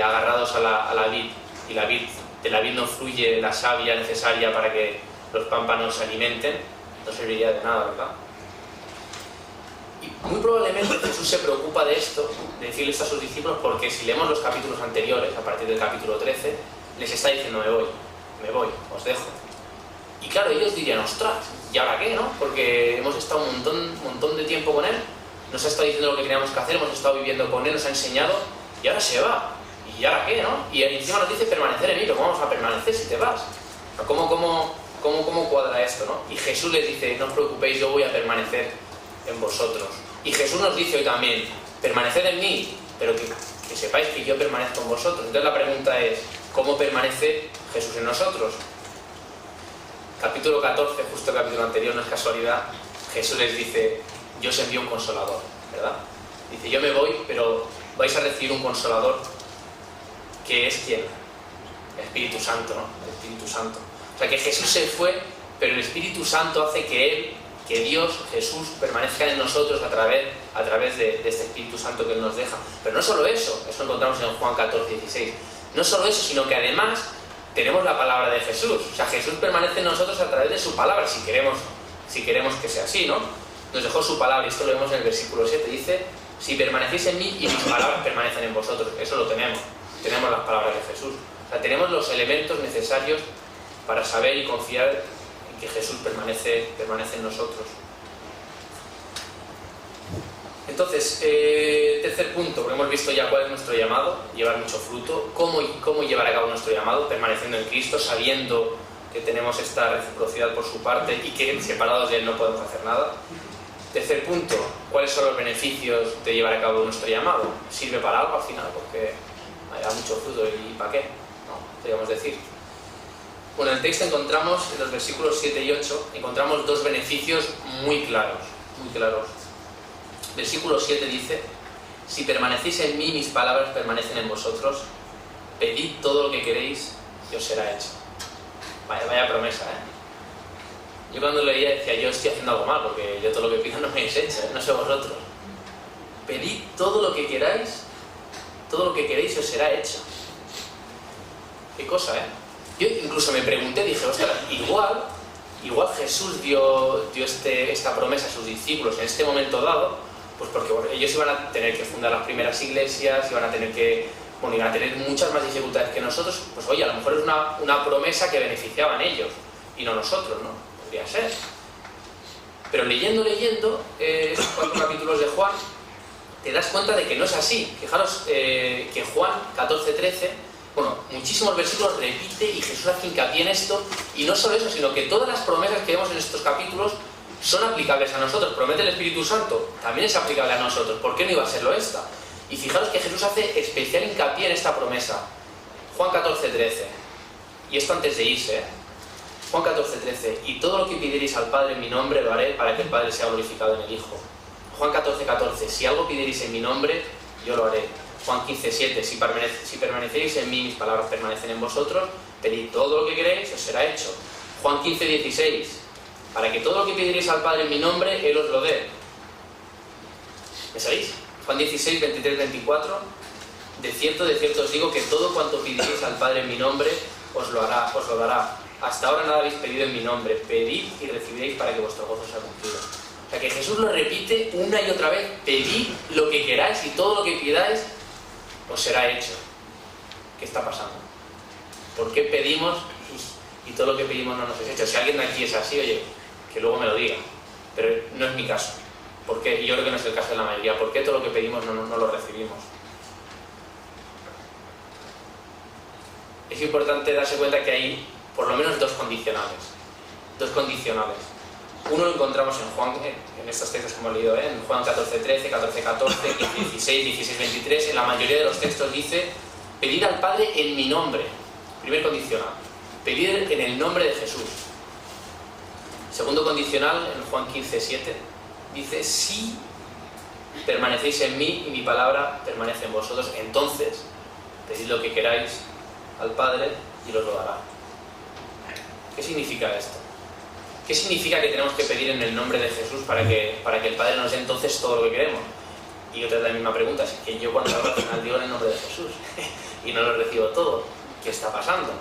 agarrados a la vid y de la vid no fluye la savia necesaria para que los pámpanos se alimenten, no serviría de nada, ¿verdad? Y muy probablemente Jesús se preocupa de esto, de decirle esto a sus discípulos, porque si leemos los capítulos anteriores, a partir del capítulo 13, les está diciendo, me voy, os dejo. Y claro, ellos dirían, ostras, ¿y ahora qué, no? Porque hemos estado un montón de tiempo con Él, nos ha estado diciendo lo que teníamos que hacer, hemos estado viviendo con Él, nos ha enseñado, y ahora se va. ¿Y ahora qué, no? Y encima nos dice permanecer en mí, pero ¿cómo vamos a permanecer si te vas? ¿Cómo cuadra esto, no? Y Jesús les dice, no os preocupéis, yo voy a permanecer en vosotros. Y Jesús nos dice hoy también, permaneced en mí, pero que sepáis que yo permanezco en vosotros. Entonces la pregunta es, ¿cómo permanece Jesús en nosotros? Capítulo 14, justo el capítulo anterior, no es casualidad, Jesús les dice, yo os envío un consolador, ¿verdad? Dice, yo me voy, pero vais a recibir un consolador, que es ¿quién? El Espíritu Santo, ¿no? El Espíritu Santo. O sea, que Jesús se fue, pero el Espíritu Santo hace que Dios, Jesús, permanezca en nosotros a través de este Espíritu Santo que Él nos deja. Pero no solo eso lo encontramos en Juan 14, 16. No solo eso, sino que además tenemos la palabra de Jesús. O sea, Jesús permanece en nosotros a través de su palabra, si queremos que sea así, ¿no? Nos dejó su palabra, y esto lo vemos en el versículo 7, dice, si permanecéis en mí y mis palabras permanecen en vosotros. Eso lo tenemos las palabras de Jesús. O sea, tenemos los elementos necesarios para saber y confiar en que Jesús permanece en nosotros. Entonces, tercer punto, porque hemos visto ya cuál es nuestro llamado, llevar mucho fruto, cómo llevar a cabo nuestro llamado, permaneciendo en Cristo, sabiendo que tenemos esta reciprocidad por su parte y que separados de Él no podemos hacer nada. Tercer punto, ¿cuáles son los beneficios de llevar a cabo nuestro llamado? ¿Sirve para algo al final? Porque haya mucho fruto, ¿y para qué? No, podríamos decir. Bueno, en el texto encontramos, en los versículos 7 y 8, encontramos dos beneficios muy claros, muy claros. Versículo 7 dice, si permanecéis en mí, mis palabras permanecen en vosotros, pedid todo lo que queréis y os será hecho. Vaya promesa, ¿eh? Yo cuando leía decía, yo estoy haciendo algo mal, porque yo todo lo que pido no me habéis hecho, no sé vosotros. Pedid todo lo que queráis y os será hecho. Qué cosa, ¿eh? Yo incluso me pregunté, dije, ostras, igual Jesús dio esta promesa a sus discípulos en este momento dado, pues porque bueno, ellos iban a tener que fundar las primeras iglesias, iban a tener muchas más dificultades que nosotros, pues oye, a lo mejor es una promesa que beneficiaban ellos y no nosotros, ¿no? Podría ser. Pero leyendo estos 4 capítulos de Juan, te das cuenta de que no es así. Fijaros que Juan 14:13, bueno, muchísimos versículos repite y Jesús hace hincapié en esto, y no solo eso, sino que todas las promesas que vemos en estos capítulos son aplicables a nosotros. Promete el Espíritu Santo, también es aplicable a nosotros. ¿Por qué no iba a serlo esta? Y fijaros que Jesús hace especial hincapié en esta promesa. Juan 14:13. Y esto antes de irse, Juan 14:13. Y todo lo que pidierais al Padre en mi nombre lo haré para que el Padre sea glorificado en el Hijo. Juan 14:14. Si algo pidierais en mi nombre, yo lo haré. Juan 15:7. Si permanecéis en mí, mis palabras permanecen en vosotros, pedid todo lo que queréis, os será hecho. Juan 15:16. Para que todo lo que pidierais al Padre en mi nombre, Él os lo dé. ¿Me sabéis? Juan 16, 23, 24. De cierto os digo que todo cuanto pidierais al Padre en mi nombre, os lo dará. Hasta ahora nada habéis pedido en mi nombre. Pedid y recibiréis para que vuestro gozo sea cumplido. O sea que Jesús lo repite una y otra vez. Pedid lo que queráis y todo lo que pidáis os será hecho. ¿Qué está pasando? ¿Por qué pedimos y todo lo que pedimos no nos es hecho? Si alguien de aquí es así, oye, que luego me lo diga. Pero no es mi caso. ¿Por qué? Y yo creo que no es el caso de la mayoría. ¿Por qué todo lo que pedimos no lo recibimos? Es importante darse cuenta que hay por lo menos dos condicionales. Uno lo encontramos en Juan, en estos textos que hemos leído, en Juan 14:13, 14:14, 15:16, 16:23. En la mayoría de los textos dice: pedid al Padre en mi nombre. Primer condicional. Pedid en el nombre de Jesús. Segundo condicional, en Juan 15:7, dice: si permanecéis en mí y mi palabra permanece en vosotros, entonces pedid lo que queráis al Padre y os lo dará. ¿Qué significa esto? ¿Qué significa que tenemos que pedir en el nombre de Jesús para que el Padre nos dé entonces todo lo que queremos? Y otra es la misma pregunta, es que yo cuando hablo al final digo en el nombre de Jesús y no lo recibo todo. ¿Qué está pasando?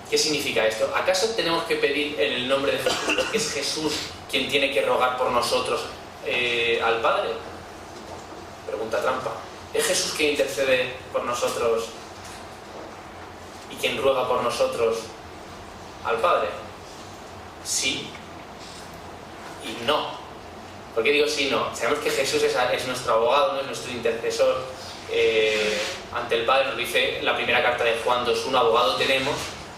¿Qué significa esto? ¿Acaso tenemos que pedir en el nombre de Jesús porque es Jesús quien tiene que rogar por nosotros al Padre? Pregunta trampa. ¿Es Jesús quien intercede por nosotros y quien ruega por nosotros al Padre? Sí y no. ¿Por qué digo sí y no? Sabemos que Jesús es nuestro abogado, no es nuestro intercesor ante el Padre. Nos dice la primera carta de Juan 2:1, abogado tenemos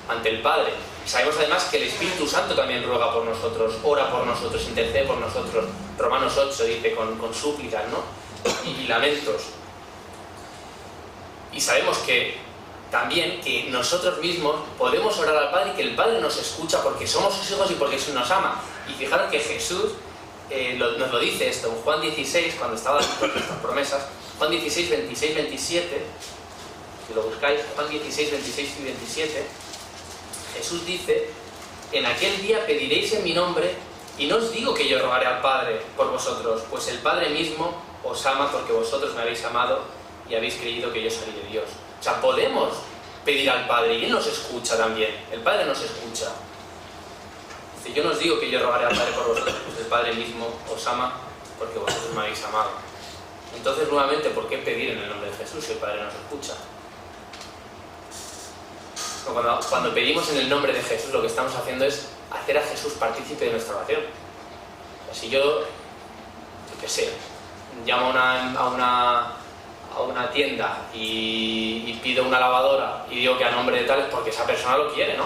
ante el Padre. Sabemos además que el Espíritu Santo también ruega por nosotros, ora por nosotros, intercede por nosotros. Romanos 8 dice con súplicas, ¿no? y lamentos. Y sabemos que también que nosotros mismos podemos orar al Padre y que el Padre nos escucha porque somos sus hijos y porque Jesús nos ama. Y fijaros que Jesús nos lo dice esto en Juan 16, cuando estaba dando estas promesas. Juan 16, 26, 27, si lo buscáis, Juan 16, 26 y 27, Jesús dice: en aquel día pediréis en mi nombre, y no os digo que yo rogaré al Padre por vosotros, pues el Padre mismo os ama porque vosotros me habéis amado y habéis creído que yo soy de Dios. O sea, podemos pedir al Padre y Él nos escucha también. El Padre nos escucha. Dice: yo no os digo que yo rogaré al Padre por vosotros, pues el Padre mismo os ama porque vosotros me habéis amado. Entonces, nuevamente, ¿por qué pedir en el nombre de Jesús si el Padre nos escucha? Cuando pedimos en el nombre de Jesús, lo que estamos haciendo es hacer a Jesús partícipe de nuestra oración. O sea, si yo qué sé, llamo a una tienda y pido una lavadora y digo que a nombre de tal, es porque esa persona lo quiere, ¿no?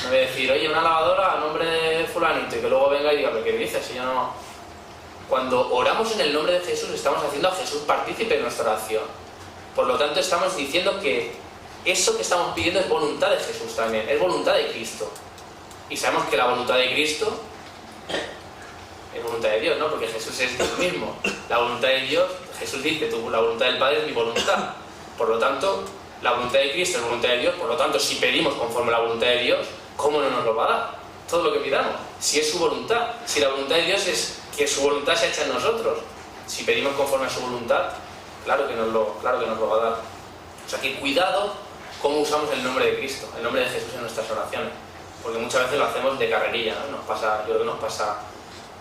No voy a decir: oye, una lavadora a nombre de fulanito, y que luego venga y diga: ¿pero qué dices? Si yo no... Cuando oramos en el nombre de Jesús, estamos haciendo a Jesús partícipe de nuestra oración. Por lo tanto, estamos diciendo que eso que estamos pidiendo es voluntad de Jesús también, es voluntad de Cristo. Y sabemos que la voluntad de Cristo es voluntad de Dios, ¿no? Porque Jesús es Dios mismo. La voluntad de Dios, Jesús dice: la voluntad del Padre es mi voluntad. Por lo tanto, la voluntad de Cristo es voluntad de Dios. Por lo tanto, si pedimos conforme a la voluntad de Dios, ¿cómo no nos lo va a dar? Todo lo que pidamos. Si es su voluntad. Si la voluntad de Dios es que su voluntad se echa en nosotros. Si pedimos conforme a su voluntad, claro que nos lo va a dar. O sea que cuidado cómo usamos el nombre de Cristo, el nombre de Jesús en nuestras oraciones. Porque muchas veces lo hacemos de carrerilla, ¿no? Yo creo que nos pasa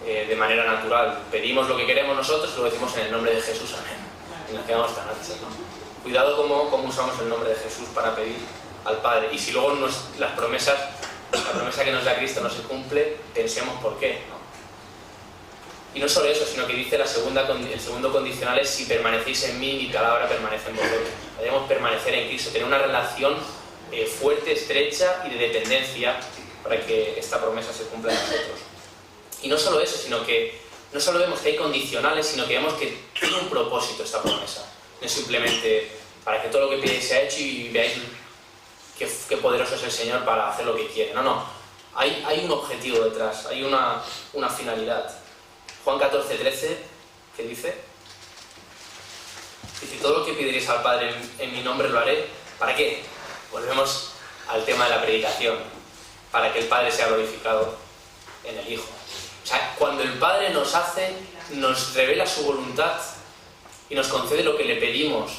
de manera natural. Pedimos lo que queremos nosotros y lo decimos en el nombre de Jesús, amén. Y nos quedamos tan anchos, ¿no? Cuidado cómo usamos el nombre de Jesús para pedir al Padre. Y si luego la promesa que nos da Cristo no se cumple, pensemos por qué, ¿no? Y no solo eso, sino que dice el segundo condicional es: si permanecéis en mí, mi palabra permanece en vosotros. Debemos permanecer en Cristo, tener una relación fuerte, estrecha y de dependencia. para que esta promesa se cumpla en nosotros. Y no solo eso, sino que no solo vemos que hay condicionales, sino que vemos que tiene un propósito esta promesa. No es simplemente para que todo lo que pidáis sea hecho y veáis qué poderoso es el Señor para hacer lo que quiere. No. Hay un objetivo detrás, hay una finalidad. Juan 14:13, ¿qué dice? Dice, todo lo que pediréis al Padre en mi nombre lo haré. ¿Para qué? Volvemos al tema de la predicación. Para que el Padre sea glorificado en el Hijo. O sea, cuando el Padre nos revela su voluntad y nos concede lo que le pedimos,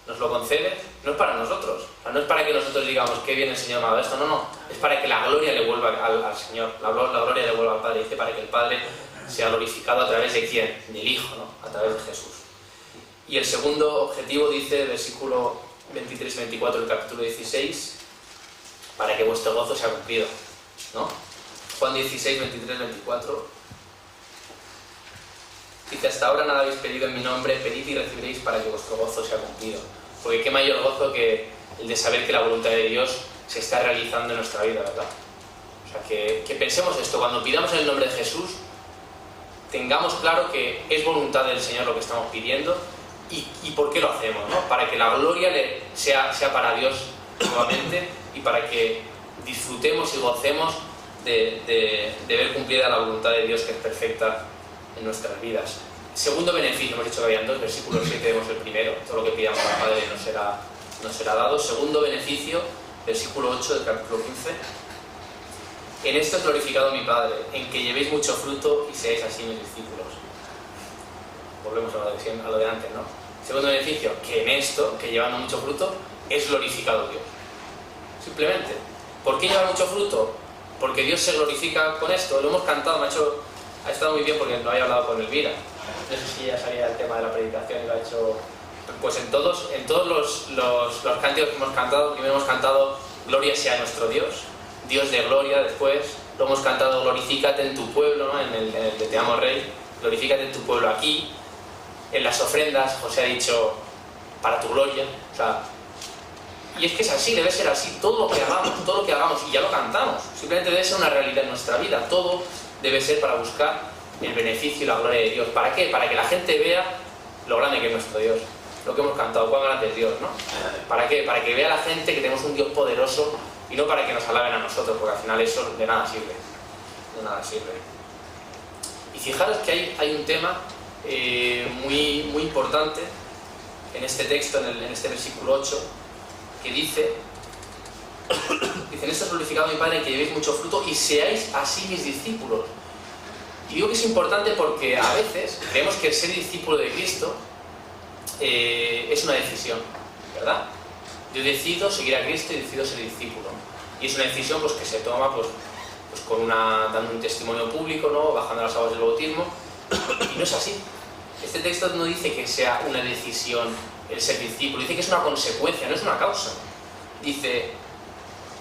nos lo concede, no es para nosotros. O sea, no es para que nosotros digamos, qué bien el Señor me ha dado esto. No. Es para que la gloria le vuelva al Señor. La gloria le vuelva al Padre. Dice, para que el Padre sea glorificado a través de ¿quién? Del Hijo, ¿no? A través de Jesús. Y el segundo objetivo dice, versículo 23-24 del capítulo 16, para que vuestro gozo sea cumplido, ¿no? Juan 16, 23, 24. Dice, hasta ahora nada habéis pedido en mi nombre, pedid y recibiréis para que vuestro gozo sea cumplido. Porque qué mayor gozo que el de saber que la voluntad de Dios se está realizando en nuestra vida, ¿verdad? O sea, que pensemos esto, cuando pidamos en el nombre de Jesús, tengamos claro que es voluntad del Señor lo que estamos pidiendo y por qué lo hacemos, ¿no? Para que la gloria sea para Dios nuevamente y para que disfrutemos y gocemos de ver cumplida la voluntad de Dios que es perfecta en nuestras vidas. Segundo beneficio, hemos dicho que habían dos, versículo 7 vemos el primero, todo lo que pidamos al Padre nos será dado. Segundo beneficio, versículo 8 del capítulo 15. En esto es glorificado mi Padre, en que llevéis mucho fruto y seáis así mis discípulos. Volvemos a lo de antes, ¿no? Segundo beneficio, que en esto, que llevando mucho fruto, es glorificado Dios. Simplemente. ¿Por qué lleva mucho fruto? Porque Dios se glorifica con esto. Lo hemos cantado, ha estado muy bien porque lo había hablado con Elvira. No sé si ya sabía el tema de la predicación y lo ha hecho. Pues en todos los cánticos que hemos cantado, primero hemos cantado Gloria sea nuestro Dios, Dios de gloria. Después lo hemos cantado Glorifícate en tu pueblo, ¿no? En el de Te amo Rey, glorifícate en tu pueblo aquí. En las ofrendas José ha dicho para tu gloria. O sea, y es que es así, debe ser así. Todo lo que hagamos, y ya lo cantamos, simplemente debe ser una realidad en nuestra vida. Todo debe ser para buscar el beneficio y la gloria de Dios. ¿Para qué? Para que la gente vea lo grande que es nuestro Dios. Lo que hemos cantado, cuán grande es Dios, ¿no? ¿Para qué? Para que vea la gente que tenemos un Dios poderoso y no para que nos alaben a nosotros, porque al final eso de nada sirve. De nada sirve. Y fijaros que hay un tema muy importante en este texto, en este versículo 8, que dice, en esto es glorificado mi Padre, en que llevéis mucho fruto y seáis así mis discípulos. Y digo que es importante porque a veces creemos que el ser discípulo de Cristo es una decisión, ¿verdad? Yo decido seguir a Cristo y decido ser discípulo. Y es una decisión pues, que se toma pues dando un testimonio público, ¿no? Bajando las aguas del bautismo. Y no es así. Este texto no dice que sea una decisión el ser discípulo, dice que es una consecuencia, no es una causa. Dice,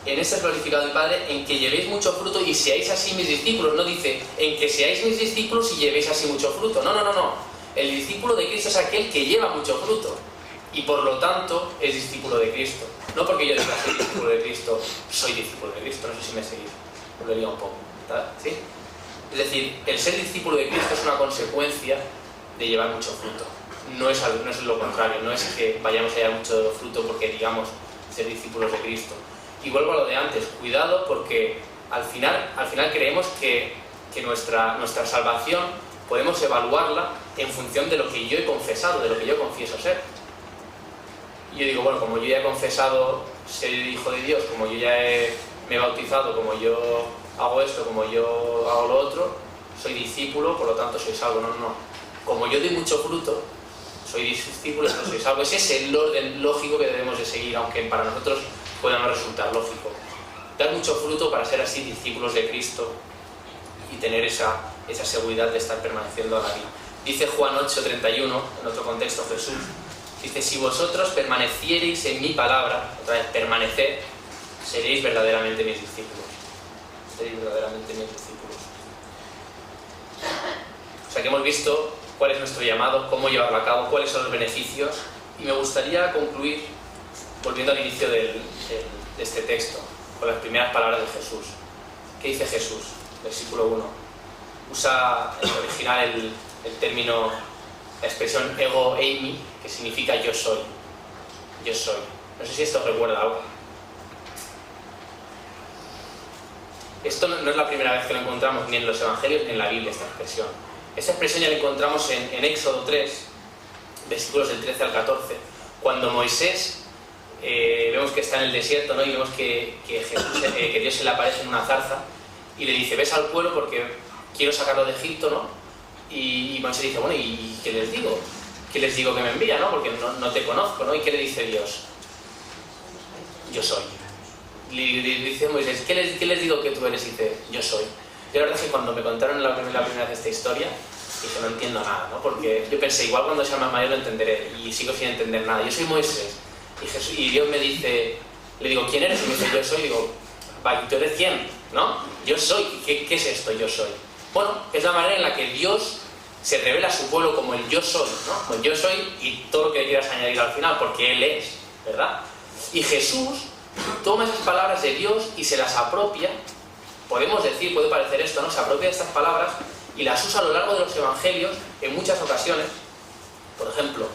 en este es glorificado mi Padre, en que llevéis mucho fruto y seáis así mis discípulos. No dice, en que seáis mis discípulos y llevéis así mucho fruto. No. El discípulo de Cristo es aquel que lleva mucho fruto y por lo tanto es discípulo de Cristo. No porque yo diga soy discípulo de Cristo, soy discípulo de Cristo. No sé si me seguís, os lo digo un poco, ¿sí? Es decir, el ser discípulo de Cristo es una consecuencia de llevar mucho fruto. No es lo contrario, no es que vayamos a llevar mucho fruto porque digamos ser discípulos de Cristo. Y vuelvo a lo de antes, cuidado porque al final creemos que nuestra salvación podemos evaluarla en función de lo que yo he confesado, de lo que yo confieso ser. Y yo digo, bueno, como yo ya he confesado ser hijo de Dios, como yo ya me he bautizado, como yo hago esto, como yo hago lo otro, soy discípulo, por lo tanto soy salvo. No. Como yo doy mucho fruto, soy discípulo, no soy salvo. Ese es el orden lógico que debemos de seguir, aunque para nosotros pueda no resultar lógico. Dar mucho fruto para ser así discípulos de Cristo y tener esa seguridad de estar permaneciendo a la vida. Dice Juan 8:31, en otro contexto Jesús, dice, si vosotros permaneciereis en mi palabra, otra vez, permanecer, seréis verdaderamente mis discípulos. Seréis verdaderamente mis discípulos. O sea que hemos visto cuál es nuestro llamado, cómo llevarlo a cabo, cuáles son los beneficios, y me gustaría concluir volviendo al inicio de este texto, con las primeras palabras de Jesús. ¿Qué dice Jesús? Versículo 1. Usa en el original el término, la expresión ego eimi, que significa yo soy. Yo soy. No sé si esto os recuerda algo. Esto no es la primera vez que lo encontramos ni en los evangelios ni en la Biblia, esta expresión. Esta expresión ya la encontramos en Éxodo 3, versículos del 13 al 14, cuando Moisés vemos que está en el desierto, ¿no? Y vemos que Dios se le aparece en una zarza y le dice: ves al pueblo porque quiero sacarlo de Egipto, ¿no? Y Moisés dice: bueno, ¿y qué les digo? ¿Qué les digo que me envía, no? Porque no te conozco, ¿no? ¿Y qué le dice Dios? Yo soy. Le dice Moisés: ¿qué les digo que tú eres? Y dice: yo soy. Yo la verdad es que cuando me contaron la primera vez esta historia, dije: no entiendo nada, ¿no? Porque yo pensé, igual cuando sea más mayor lo entenderé, y sigo sin entender nada. Yo soy Moisés, y Dios me dice, le digo: ¿quién eres? Y me dice: yo soy. Y digo: ¿y tú eres quién? ¿No? Yo soy. ¿Qué es esto? Yo soy. Bueno, es la manera en la que Dios se revela a su pueblo como el yo soy, ¿no? Como el yo soy y todo lo que le quieras añadir al final, porque Él es, ¿verdad? Y Jesús toma esas palabras de Dios y se las apropia. Podemos decir, puede parecer esto, ¿no? Se apropia de estas palabras y las usa a lo largo de los evangelios en muchas ocasiones. Por ejemplo,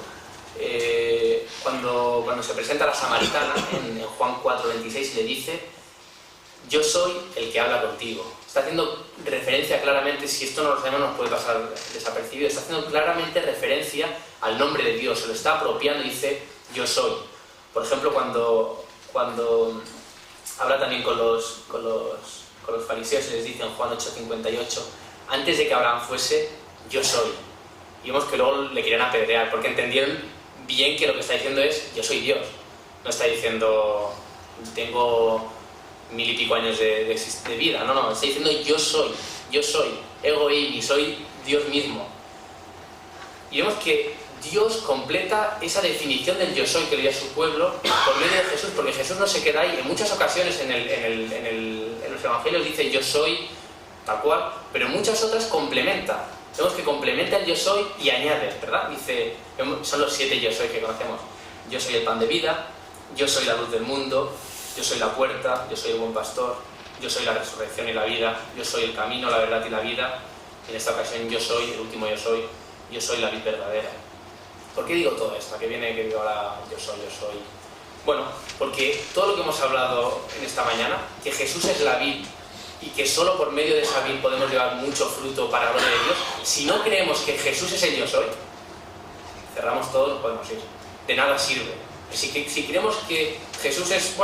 cuando se presenta a la samaritana en Juan 4:26 le dice: yo soy el que habla contigo. Está haciendo referencia claramente, si esto no lo sabemos nos puede pasar desapercibido, está haciendo claramente referencia al nombre de Dios, se lo está apropiando y dice: yo soy. Por ejemplo, cuando habla también con los fariseos y les dice en Juan 8:58: antes de que Abraham fuese, yo soy. Y vemos que luego le querían apedrear, porque entendieron bien que lo que está diciendo es: yo soy Dios. No está diciendo: tengo 1000 y pico años de vida. No, está diciendo: yo soy, ego eimi, soy Dios mismo. Y vemos que Dios completa esa definición del yo soy que le dio a su pueblo por medio de Jesús, porque Jesús no se queda ahí. En muchas ocasiones en los evangelios dice: yo soy, tal cual, pero en muchas otras complementa. Vemos que complementa el yo soy y añade, ¿verdad? Dice, son los 7 yo soy que conocemos: yo soy el pan de vida, yo soy la luz del mundo, yo soy la puerta, yo soy el buen pastor, yo soy la resurrección y la vida, yo soy el camino, la verdad y la vida. Y en esta ocasión yo soy, el último yo soy la vid verdadera. ¿Por qué digo todo esto? ¿A qué viene que digo ahora yo soy? Bueno, porque todo lo que hemos hablado en esta mañana, que Jesús es la vid y que solo por medio de esa vid podemos llevar mucho fruto para la gloria de Dios, si no creemos que Jesús es el yo soy, cerramos todo, nos podemos ir. De nada sirve. Si creemos que Jesús es,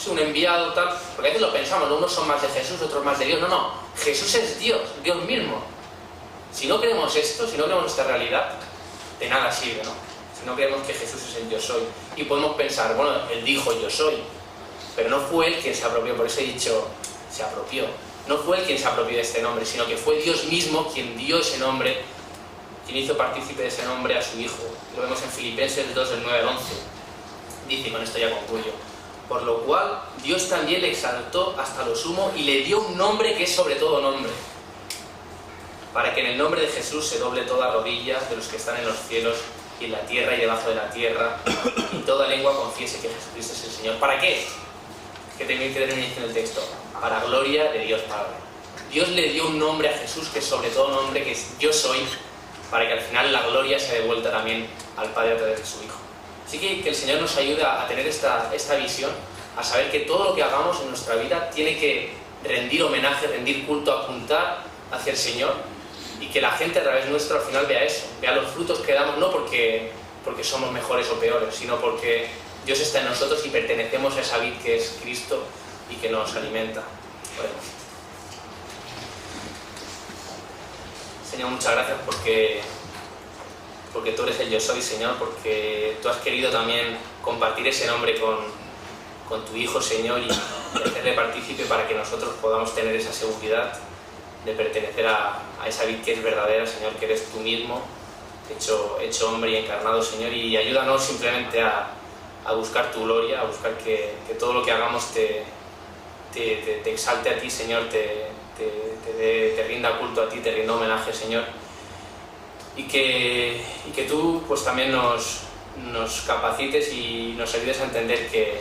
un enviado, tal, porque a veces lo pensamos, ¿no? Unos son más de Jesús, otros más de Dios. No, Jesús es Dios mismo. Si no creemos esto, si no creemos esta realidad, de nada sirve, ¿no? Si no creemos que Jesús es el yo soy. Y podemos pensar: bueno, Él dijo yo soy, pero no fue Él quien se apropió, por eso he dicho se apropió. No fue Él quien se apropió de este nombre, sino que fue Dios mismo quien dio ese nombre, quien hizo partícipe de ese nombre a su Hijo. Lo vemos en Filipenses 2, del 9 al 11. Dice, y con esto ya concluyo: por lo cual Dios también le exaltó hasta lo sumo y le dio un nombre que es sobre todo nombre, para que en el nombre de Jesús se doble toda rodilla de los que están en los cielos y en la tierra y debajo de la tierra, y toda lengua confiese que Jesucristo es el Señor. ¿Para qué? Que tenéis que terminar diciendo el texto: para gloria de Dios Padre. Dios le dio un nombre a Jesús que es sobre todo nombre, que es yo soy, para que al final la gloria sea devuelta también al Padre a través de su Hijo. Así que el Señor nos ayuda a tener esta visión, a saber que todo lo que hagamos en nuestra vida tiene que rendir homenaje, rendir culto, apuntar hacia el Señor, y que la gente a través nuestro al final vea eso, vea los frutos que damos, no porque somos mejores o peores, sino porque Dios está en nosotros y pertenecemos a esa vid que es Cristo y que nos alimenta. Oremos. Señor, muchas gracias porque tú eres el yo soy, Señor, porque tú has querido también compartir ese nombre con tu Hijo, Señor, y hacerle partícipe para que nosotros podamos tener esa seguridad de pertenecer a esa vid que es verdadera, Señor, que eres tú mismo, hecho hombre y encarnado, Señor, y ayúdanos simplemente a buscar tu gloria, a buscar que todo lo que hagamos te exalte a ti, Señor, te rinda culto a ti, te rinda homenaje, Señor, y que tú pues también nos capacites y nos ayudes a entender que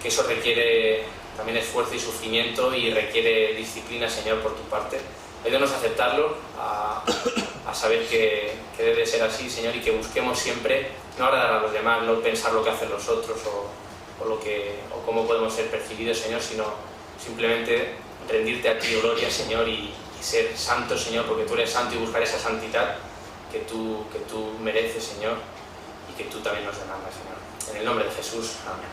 eso requiere también esfuerzo y sufrimiento y requiere disciplina, Señor, por tu parte. Ayúdanos a aceptarlo, a saber que debe ser así, Señor, y que busquemos siempre no agradar a los demás, no pensar lo que hacen los otros o cómo podemos ser percibidos, Señor, sino simplemente rendirte a ti, gloria, Señor, y ser santo, Señor, porque tú eres santo, y buscar esa santidad que tú mereces, Señor, y que tú también nos demandas, Señor. En el nombre de Jesús, amén.